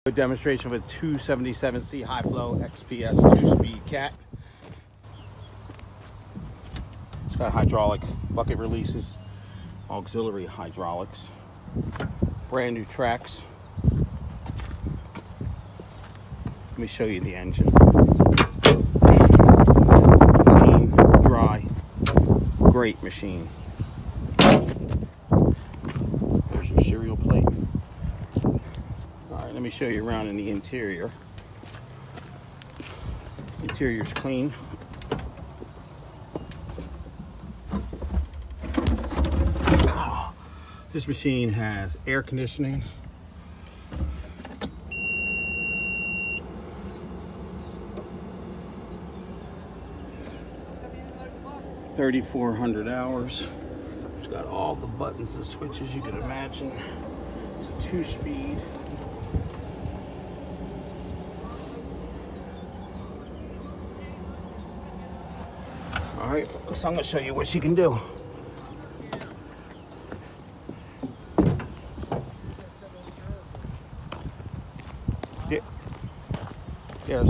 A demonstration of a 277C high flow XPS 2-speed cat. It's got hydraulic bucket releases, auxiliary hydraulics, brand new tracks. Let me show you the engine. Clean, dry, great machine. There's your serial plate. Alright, let me show you around in the interior. Interior's clean. This machine has air conditioning. $3,400 hours. It's got all the buttons and switches you can imagine. It's a 2-speed. All right, so I'm gonna show you what she can do. Yeah. Yes.